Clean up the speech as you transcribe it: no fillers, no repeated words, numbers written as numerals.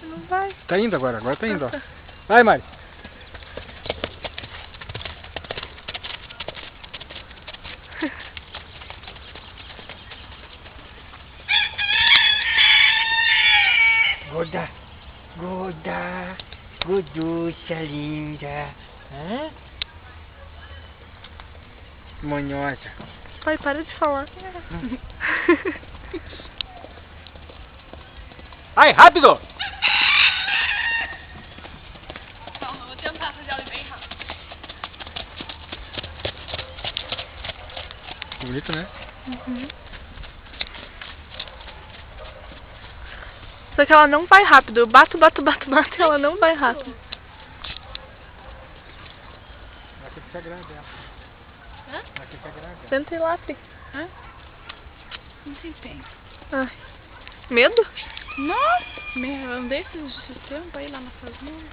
Não vai. Tá indo agora tá indo, ó. Vai, Mari. Gorda, gorda, gorducha linda. Hã? Monhosa. Pai, para de falar. Ai, rápido! Calma, vou tentar fazer ela bem rápido. Bonito, né? Uhum. Só que ela não vai rápido. Eu bato e ela não vai rápido. Ela quer ficar grande, ela. Hã? Ela quer ficar grande. Tenta ir lá, Pri. Hã? Não tem tempo. Ai. Medo? Nossa, eu andei esse tempo aí lá na fazenda.